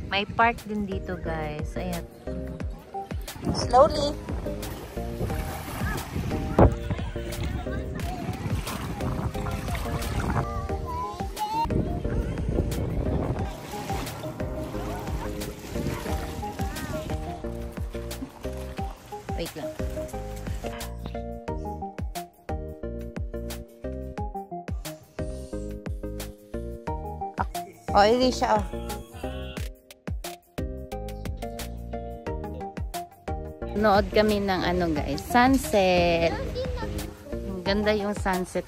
May park din dito, guys. Ayan. Slowly. Wait lang. Oh, hindi siya, oh. Nood kami ng ano, guys, sunset. Ang ganda yung sunset.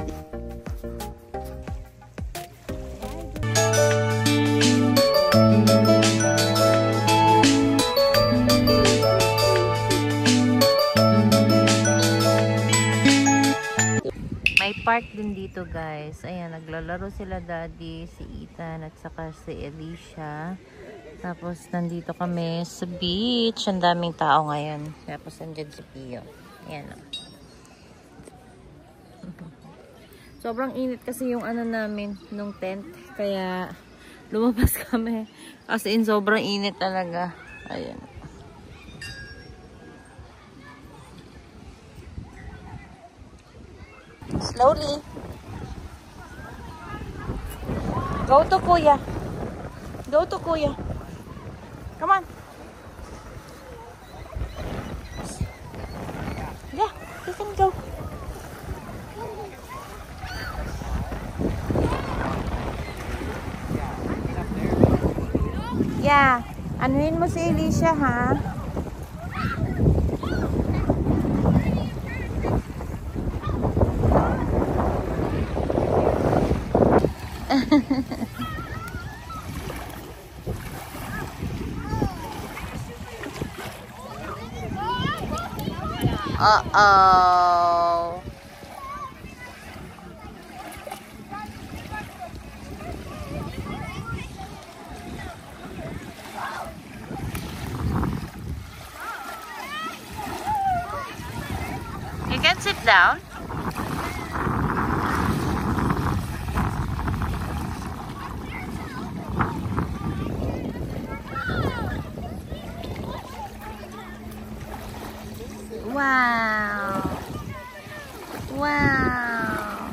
May park din dito, guys. Ayan, naglalaro sila daddy, si Ethan at saka si Alicia. Tapos nandito kami sa beach. Ang daming tao ngayon. Tapos nandyan si Pio. Ayan, oh. Sobrang init kasi yung ano namin nung tent. Kaya lumabas kami. As in, sobrang init talaga. Ayan. Slowly. Go to Kuya. Go to Kuya. Come on. Yeah, you can go. Yeah. Anuhin mo si Alicia, ha? Uh-oh. You can sit down. Wow. Wow.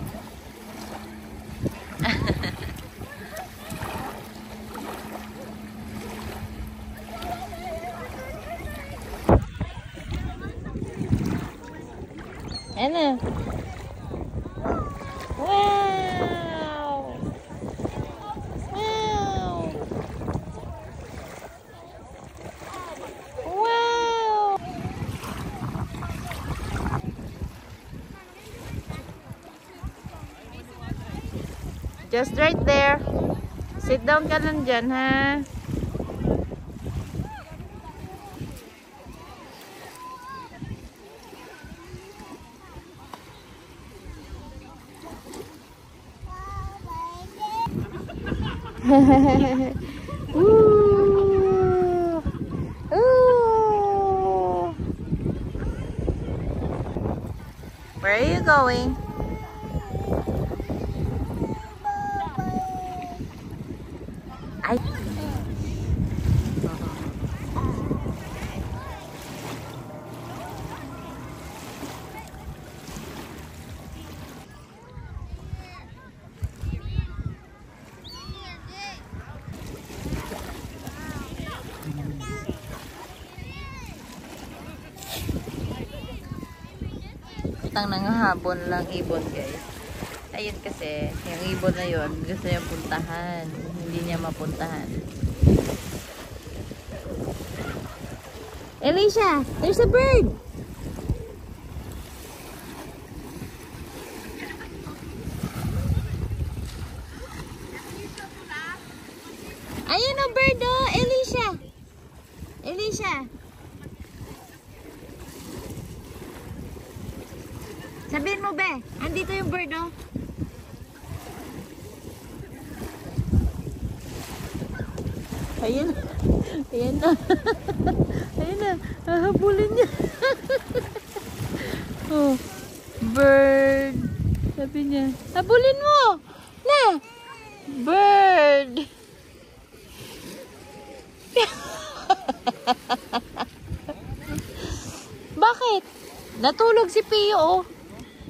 Ano? Wow. Wow. Wow. Just right there. Sit down ka lang dyan, ha? Ooh. Ooh. Where are you going? Ay. Utang nang hapon lang ibon, guys. Ayun kasi, yung ibon na yun, gusto niya puntahan. Hindi niya mapuntahan. Alicia, there's a bird! Ayun ang bird, oh! Alicia! Alicia! Sabihin mo, be, andito yung bird, oh. Ayan. Ayan na. Ayan na. Hahabulin niya. Oh. Bird. Sabi niya. Habulin mo. Na. Bird. Bakit? Natulog si Pio, oh.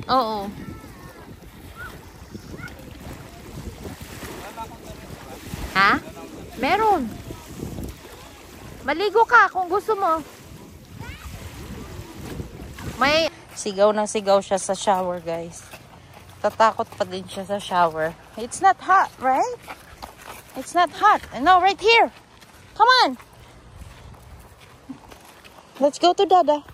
Oo. Ha? Meron. Maligo ka kung gusto mo. May sigaw na sigaw siya sa shower, guys. Tatakot pa din siya sa shower. It's not hot, right? It's not hot. No, right here. Come on. Let's go to Dada.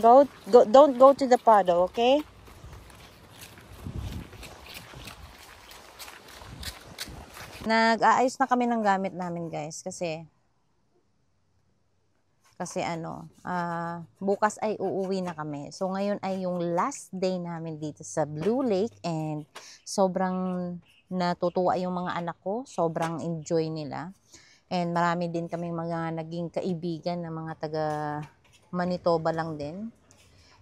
Go, don't go to the puddle, okay? Nag-aayos na kami ng gamit namin, guys, kasi bukas ay uuwi na kami. So ngayon ay yung last day namin dito sa Blue Lake, and sobrang natutuwa yung mga anak ko, sobrang enjoy nila. And marami din kami mga naging kaibigan na mga taga Manitoba lang din.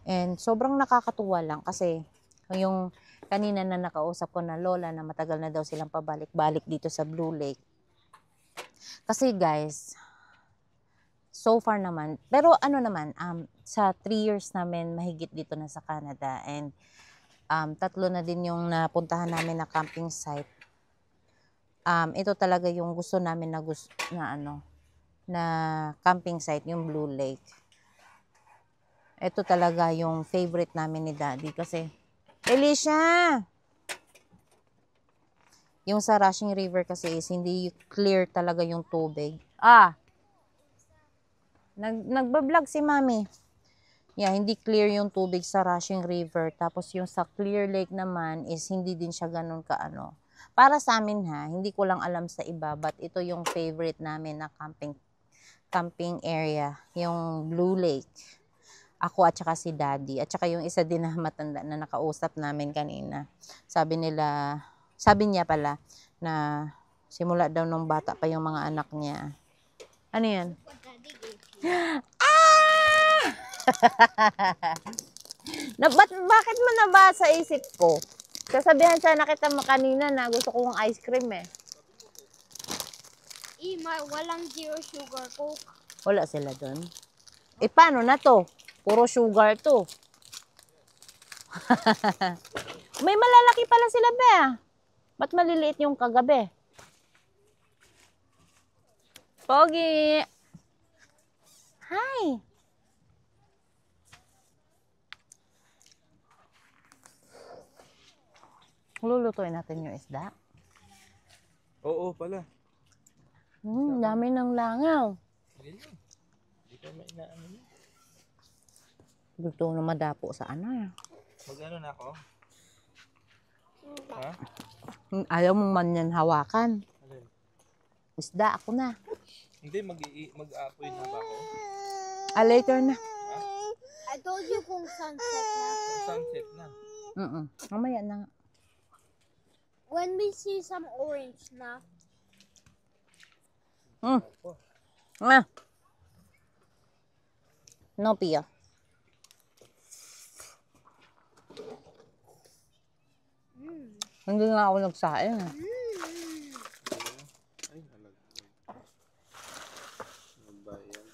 And sobrang nakakatuwa lang kasi yung kanina na nakausap ko na lola na matagal na daw silang pabalik-balik dito sa Blue Lake. Kasi guys, so far naman, pero ano naman, sa 3 years namin mahigit dito na sa Canada, and 3 na din yung napuntahan namin na camping site. Ito talaga yung gusto namin na camping site, yung Blue Lake. Ito talaga yung favorite namin ni Daddy kasi, Alicia! Yung sa Rushing River kasi is hindi clear talaga yung tubig. Nagbablog si Mami. Yeah, hindi clear yung tubig sa Rushing River. Tapos yung sa Clear Lake naman is hindi din siya ganun kaano. Para sa amin ha, hindi ko lang alam sa iba, but ito yung favorite namin na camping area, yung Blue Lake. Ako at saka si Daddy. At saka yung isa din na matanda na nakausap namin kanina. Sabi niya pala na simula daw nung bata pa yung mga anak niya. Ano yan? Bakit mo nabasa isip ko? Sasabihan sana kita kanina na gusto kong ice cream eh. Walang zero sugar Coke. Wala sila doon. Paano na to? Puro sugar to. May malalaki pala sila be. Ba't maliliit yung kagabi? Pogi! Hi! Lulutuin natin yung isda. Oo pala. Dami ng langaw. Hindi ka mainaano niya. Gusto na madapo sa ano. Mag-ano na ako? Ha? Ayaw mo man yan hawakan. Alin? Isda, ako na. Hindi, mag-aapoy na ba ako? Later na. I told you kung sunset na. Sunset na. Mamaya na. When we see some orange na. No, Pia. Hindi nga ako nagsain. Ay, halagay. Nagbayan.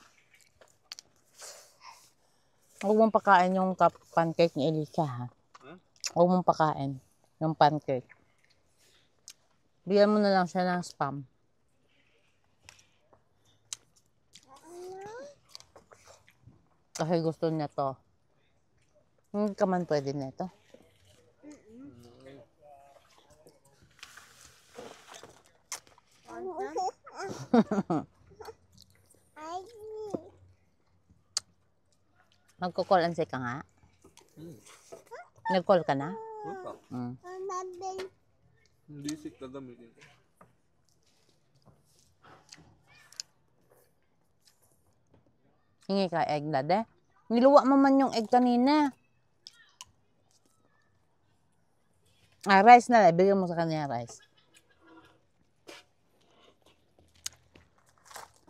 Huwag mong pakain yung pancake ni Elisa, ha? Huwag mong pakain yung pancake. Bigyan mo na lang siya ng spam. Kasi gusto niya to. Hindi ka man pwede nito. Magko-call and say ka nga? Nag-call ka na? Hindi sick na gamitin ko. Hingi ka egg, Dade. Niluwa mo man yung egg kanina. Rice na lang. Bigyan mo sa kanya rice.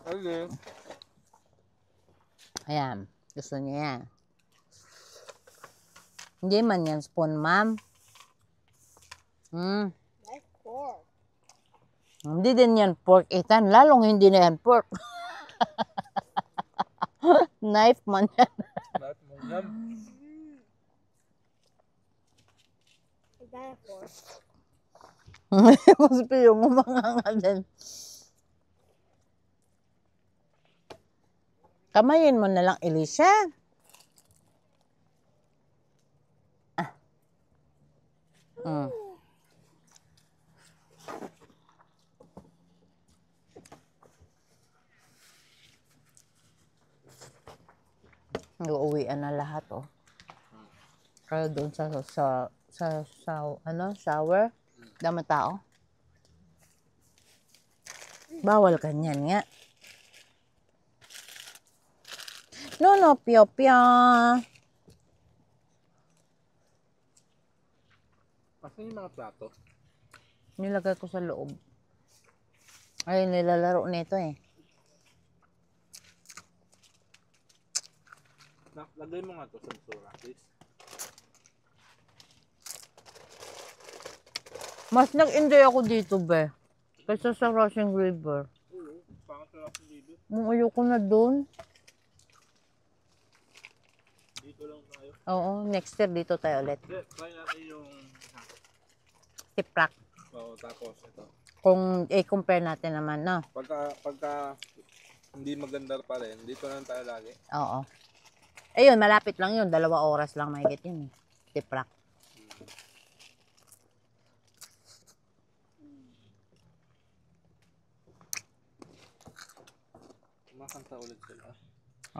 Okay. Ayan. Gusto niya yan. Hindi man yan spoon, ma'am. That's cool. Hindi din yan pork, Ethan. Lalong hindi na yan pork. Knife man yan. Lahat mo yan. Is that a fork? Mas piyong umanganga din. Kamayin mo na lang, Elisha. Ah. Uuwian na lahat, oh. Kaya doon sa shower, dami tao. Bawal kanyan nga. No, pio. Kasi yung mga plato. Nilagay ko sa loob. Ay, nilalaro nito eh. Lagay mo nga to sa basura, please. Mas nag-enjoy ako dito, be. Kaysa sa Russian River. Oo, pangat sa akin dito. Ayoko na doon. Dito lang tayo. Oo, next year dito tayo ulit. Hindi, try natin yung... Tiprak. Oo, tapos ito. Kung i-compare natin naman, no? Pagka hindi maganda pa rin, dito lang tayo lagi. Oo. Ayun, malapit lang yun. 2 oras lang mahigit yun. Tiprak. Kumakanta ulit sila.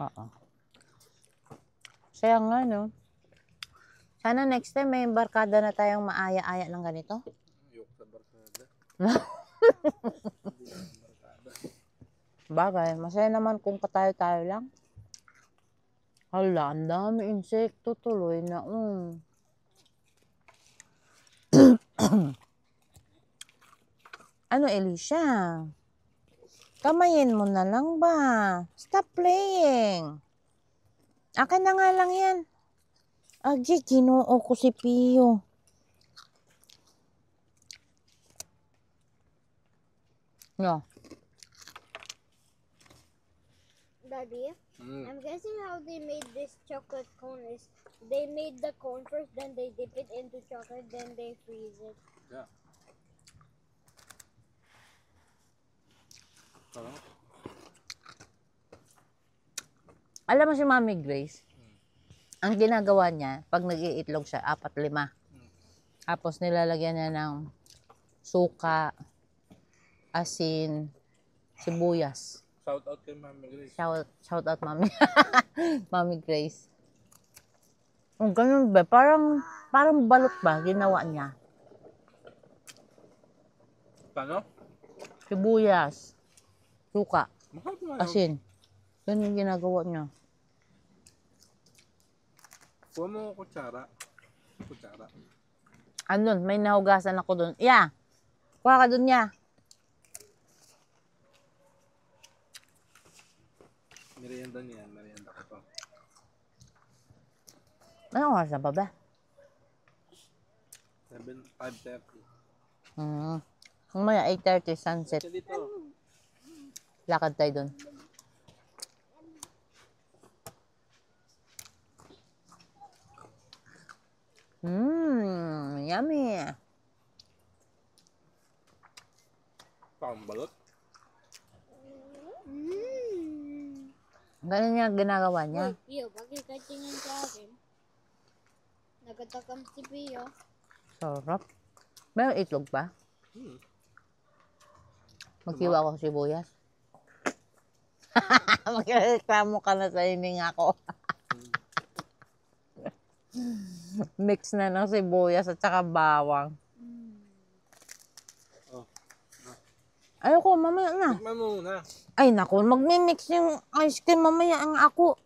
Oo. Saya nga, no? Sana next time may barkada na tayong maaya-aya ng ganito. Yok sa barkada. Bagay, masaya naman kung katayo-tayo lang. Hala, ang dami insekto tuloy na. Ano, Elisha? Kamayin mo na lang ba? Stop playing. Akin na nga lang yan. Agi, ginoo ko si Pio. No. Daddy, I'm guessing how they made this chocolate cone is they made the cone first, then they dip it into chocolate, then they freeze it. Yeah. Parang? Alam mo si Mami Grace, ang ginagawa niya, pag nag-iitlog siya, 4-5. Tapos nilalagyan niya ng suka, asin, sibuyas. Shout out kay Mami Grace. Shout out, Mami. Mami Grace. Oh, ganun ba? Parang balot ba ginawa niya? Paano? Sibuyas, suka, Mahal mo nga yun. asin. Ganun yung ginagawa niya. Kuha mo kutsara. Kutsara. Andun, may nahugasan ako dun. Yeah. Kuha ka dun niya. Merienda niya. Merienda ko to. Ano oras na ba ba? 5:30. Mamaya 8:30 sunset. Kasi dito. Lakad tayo dun. Yummy. Parang balot. Ganun niya ginagawa niya. Wait, Pio, bakit ka tingin sa akin? Nagatakam si Pio. Sarap. May itlog ba? Magkiwa ako sibuyas. Magreklamo ka na sa ining ako. Mix na ng sibuyas at saka bawang. Oh. Ayoko, mamaya na. Tikman mo muna. Ay naku, magmi-mix yung ice cream mamaya ang ako.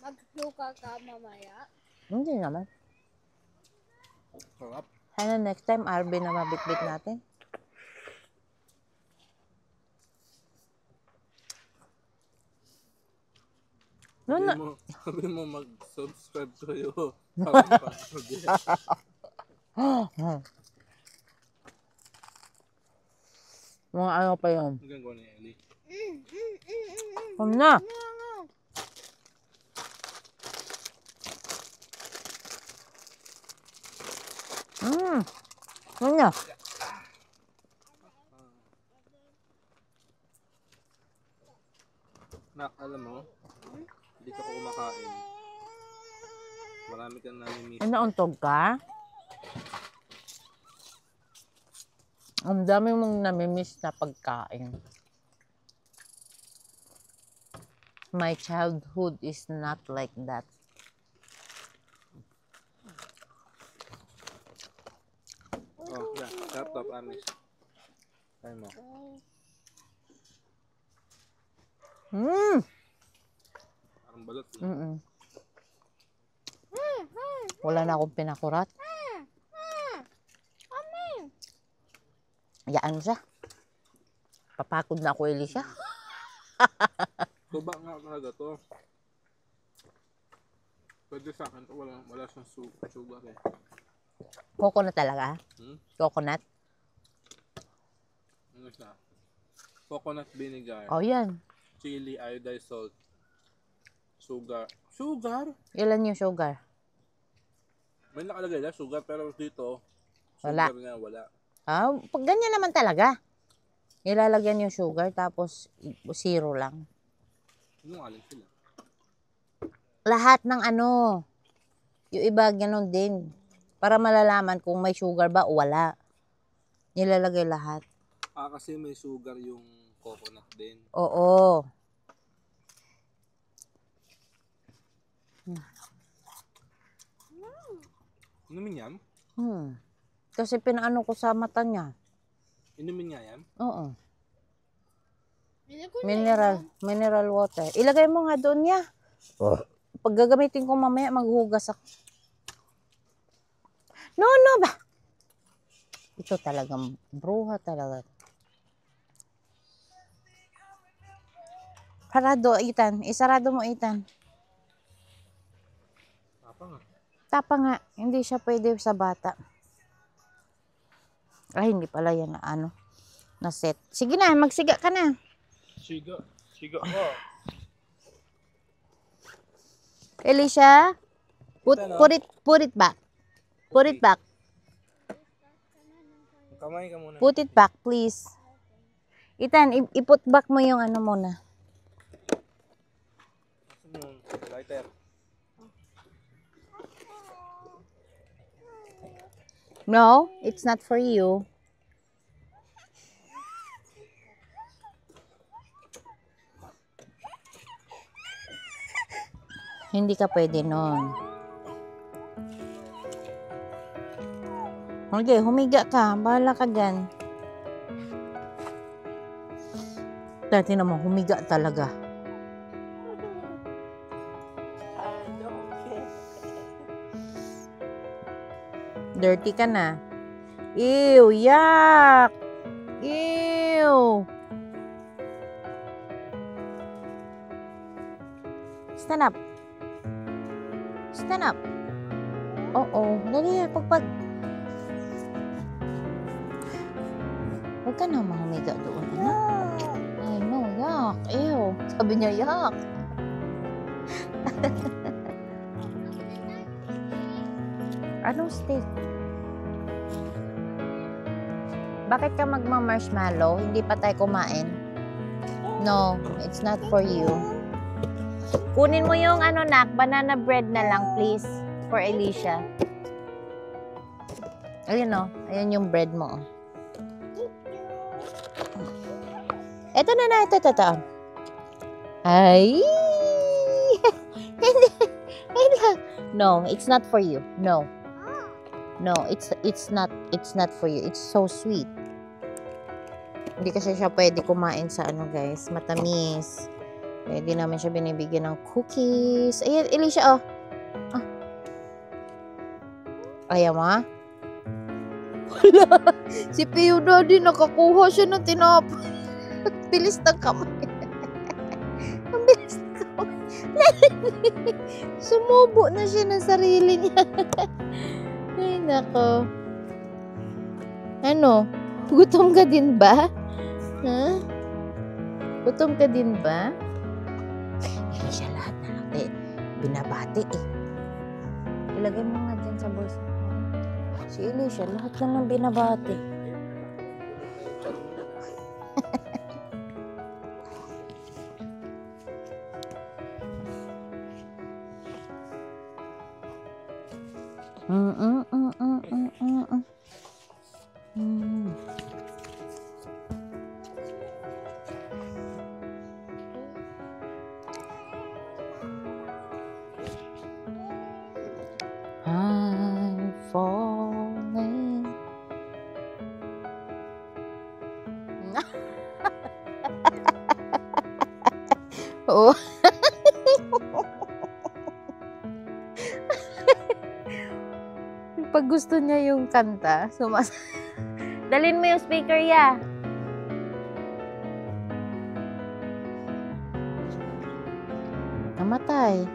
Magsuka ka mamaya. Hindi naman. Sarap. Sana next time, Arby na mabitbit natin. Sabi mo mag-subscribe kayo. Parang pag Mga ano pa yun. Ang gagawa ni Ellie. Come na. Come na. Nak, alam mo, hindi ka pa kumakain. Marami kang namimiss. Nauntog ka? Ang dami mong namimiss na pagkain. My childhood is not like that. Oh, yeah. Sarap to, promise. Try mo. Parang balot. Wala na akong pinakurat. Yaan siya. Papakod na ako, Elisha. Tuba nga talaga to. Pwede sa akin to, wala siyang sugar eh. Coconut talaga? Coconut? Ano siya? Coconut vinegar, Oh, yan. chili, iodized salt, sugar. Sugar? Ilan yung sugar? May nakalagay na sugar pero dito, Wala. sugar nga wala. Ah, pag ganyan naman talaga. Ilalagyan yung sugar tapos zero lang. Ano nga lang sila? Lahat ng ano, yung iba ganun din. Para malalaman kung may sugar ba o wala. Nilalagay lahat. Ah, kasi may sugar yung coconut din. Oo. Inumin yan? Kasi pinaano ko sa mata niya. Inumin nga yan? Oo. Mineral water. Ilagay mo nga doon niya. Pag gagamitin ko mamaya, maghugas ako. No ba? Ito talagang bruha talaga. Sarado, Ethan. Isarado mo, Ethan. Tapa nga. Tapa nga. Hindi siya pwede sa bata. Ay, hindi pala yan na ano. Na set. Sige na, magsiga ka na. Siga. Siga ka. Elisha, put it back. Put it back. Kamay ka muna. Put it back, please. Ethan, iput back mo yung ano muna. Lighter. No, it's not for you. Hindi ka pwede nun. Okay, humiga ka. Bahala ka dyan. Dati naman, humiga talaga. Dirty ka na. Ew, yuck! Ew! Stand up. Stand up. Oo. Dali, pagpag. Huwag ka na mahumiga doon, anak. I know, yuck. Ew. Sabi niya, yuck. Anong steak? Bakit ka magma-marshmallow? Hindi pa tayo kumain. No, it's not for you. Kunin mo yung ano, nak, banana bread na lang, please. For Elisha. Ayun o. Ayun yung bread mo. Ito na. Ito. Ay! Hindi. No, it's not for you. No. No, it's not for you. It's so sweet. Hindi kasi siya pwede kumain sa ano, guys, matamis. Hindi namin siya binibigyan ng cookies. Ayan, Elisha, oh. Ayaw mo? Wala. Si Pio Daddy, nakakuha siya ng tinapay. Bilis ng kamay. Ang bilis ng kamay. Sumubo na siya ng sarili niya. Ay, nako. Ano? Gutom ka din ba? Huh? Gutom ka din ba? Hindi siya lahat na lang binabati eh. Ilagay mo nga dyan sa bulsa. Si Alicia, lahat lang ng binabati. I'm falling. Oh. Pag gusto niya yung kanta, dalhin mo yung speaker, ya. Namatay.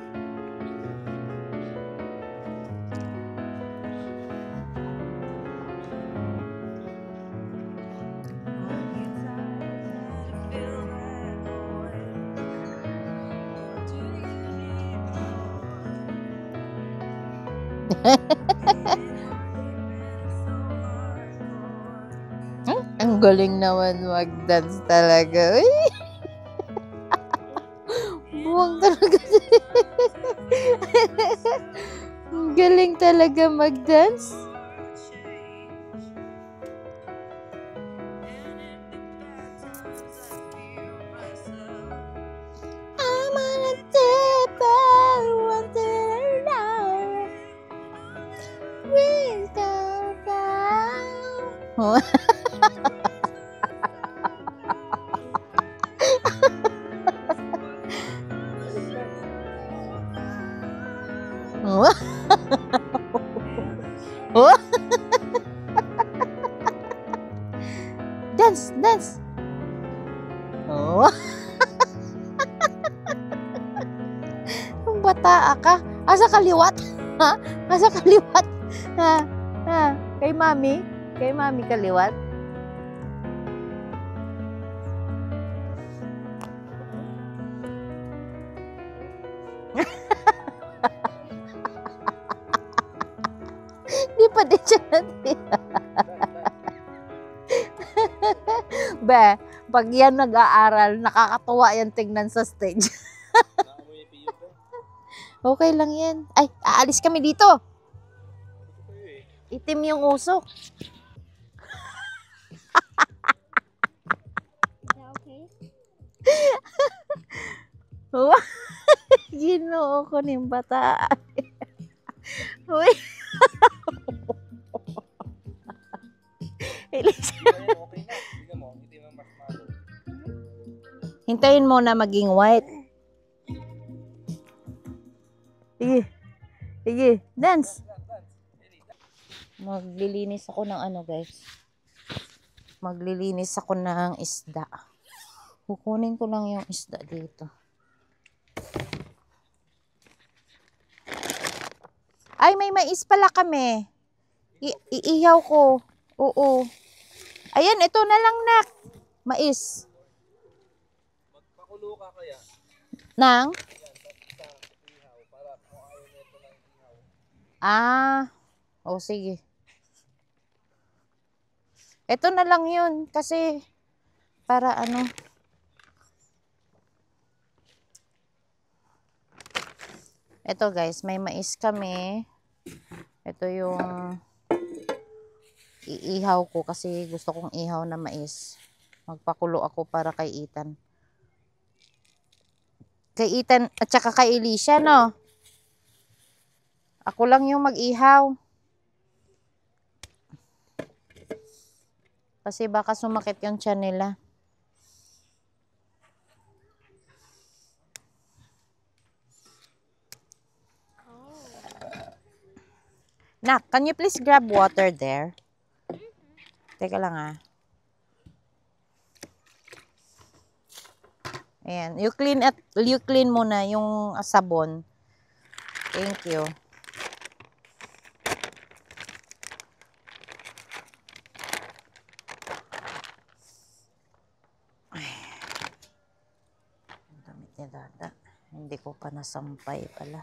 Ang galing naman mag-dance talaga. Uy! Buwang talaga. Ang galing talaga mag-dance. I'm on a tip, I want to know. Please don't go. Dance, dance. Oh. Bata ka. Asa kaliwat? Ha? Asa kaliwat? Ha? Ha? Kay mami? Kay mami kaliwat? Di pa din siya natira. Be, pag yan nag-aaral, nakakatuwa yan tingnan sa stage. Okay lang yan. Ay, aalis kami dito. Itim yung usok. Ginoo ko ng bata. Uy. Hintayin mo na maging white. Sige. Sige, dance. Maglilinis ako ng ano, guys. Maglilinis ako ng isda. Kukunin ko lang yung isda dito. Ay, may mais pala kami. Iihaw ko. Oo. Ayan, ito na lang, nak. Mais. Magpakulo ka kaya? Nang? Ah. O, sige. Ito na lang yun. Kasi, para ano. Ito guys, may mais kami. Ito yung iihaw ko kasi gusto kong ihaw na mais. Magpakulo ako para kay Ethan. Kay Ethan at saka kay Alicia, no? Ako lang yung mag-ihaw. Kasi baka sumakit yung tiyan nila. Nak, can you please grab water there? Teka lang ah. Ayan, you clean muna yung sabon. Thank you. ni Dada. Hindi ko pa nasampay pala.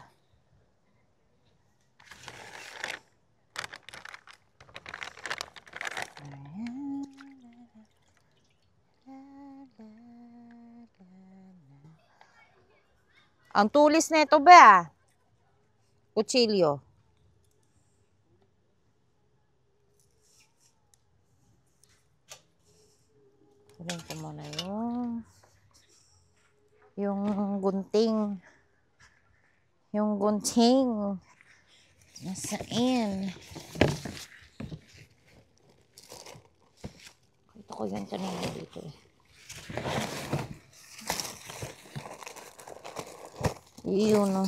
Ang tulis na ito ba? Kutsilyo. Kunin ko muna yung gunting. Yung gunting. Nasaan? Ito ko yung kanina dito eh. Iyon o.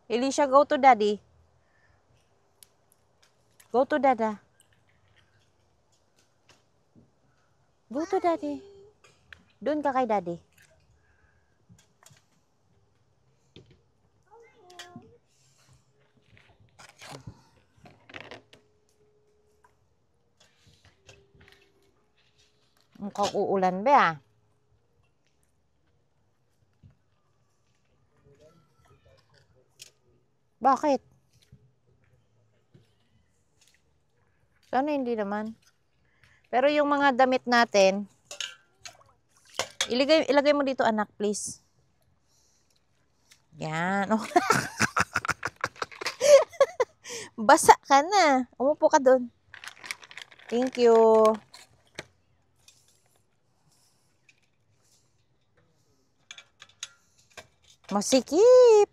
Elisha, go to Daddy. Go to Dada. Go to Daddy. Doon ka kay Daddy. Mukhang uulan ba ah? Bakit? Sana hindi naman. Pero yung mga damit natin, ilagay mo dito anak, please. Yan. Oh. Basa ka na. Umupo ka doon. Thank you. Masikip.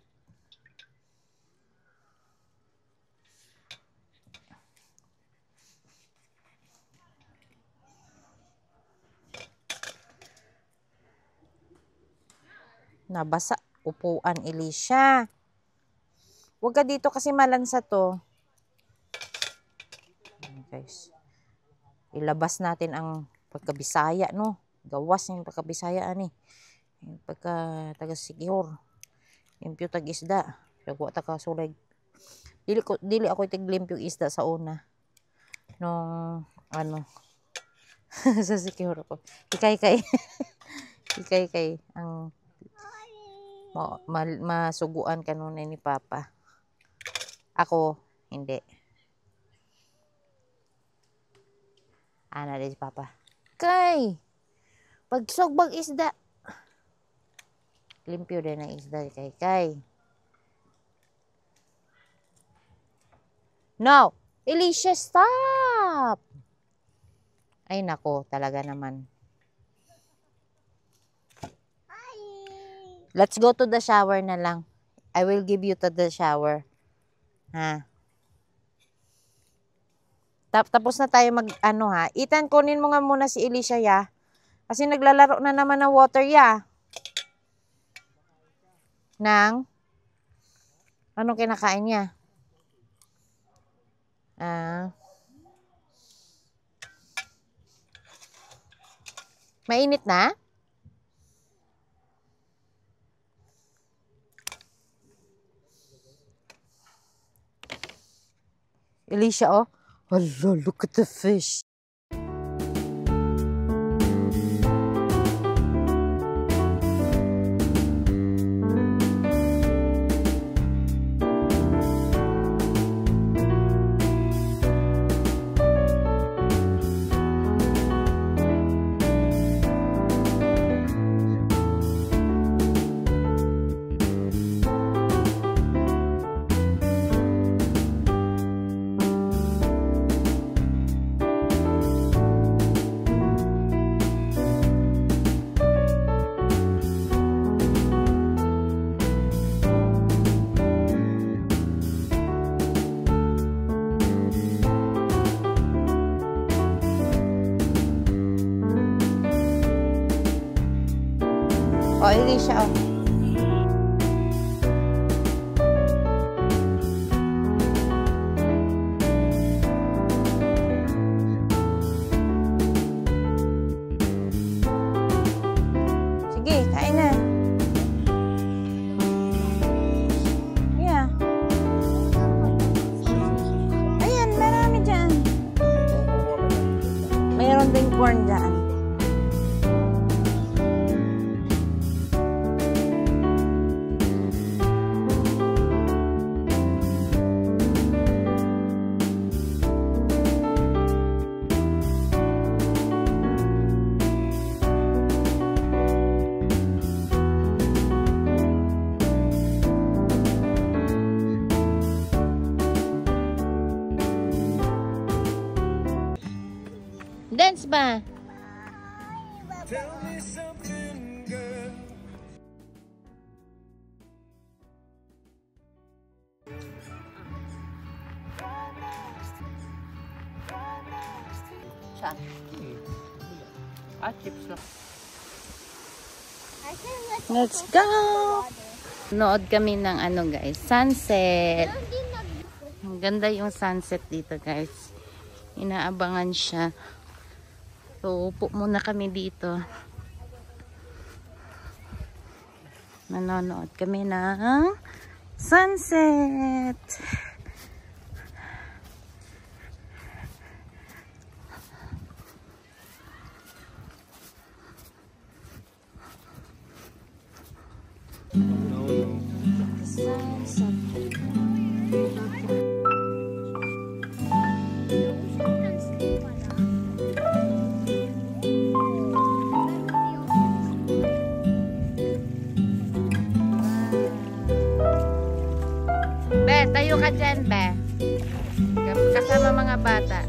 Nabasa. Upuan, Elisha. Huwag ka dito kasi malansa to. Guys. Ilabas natin ang pagkabisaya, no? Gawas yung pagkabisayaan eh. Yung pagka taga-sigihor. Limpyo tag-isda. Lagwa taga-sulag. Dili ako tig-limpyo isda sa una. Nung, ano, sa sigihor ko. Ikay-kay. Ikay-kay. Ang masuguan ka nun ni Papa. Ako, hindi. Ana din si Papa. Kay! Pagsogbag isda. Limpyo din ang isda kay. No! Elisha, stop! Ay nako, talaga naman. Let's go to the shower na lang. I will give you to the shower. Ha? Tapos na tayo mag-ano ha. Ethan, kunin mo nga muna si Elisha ya. Kasi naglalaro na naman ng water ya. Nang? Anong kinakain niya? Mainit na? Elisha, oh. Hello, look at the fish. O, Elisha, o. Sige, kain na. Yeah. Ayan, marami dyan. Mayroon ding corn dyan. Dance ba? Saan? Chips lang. Let's go! Nood kami ng ano guys, sunset. Ang ganda yung sunset dito guys. Inaabangan siya. So, upo muna kami dito. Nanonood kami ng sunset. Be, tayo ka dyan, be. Kasama mga bata.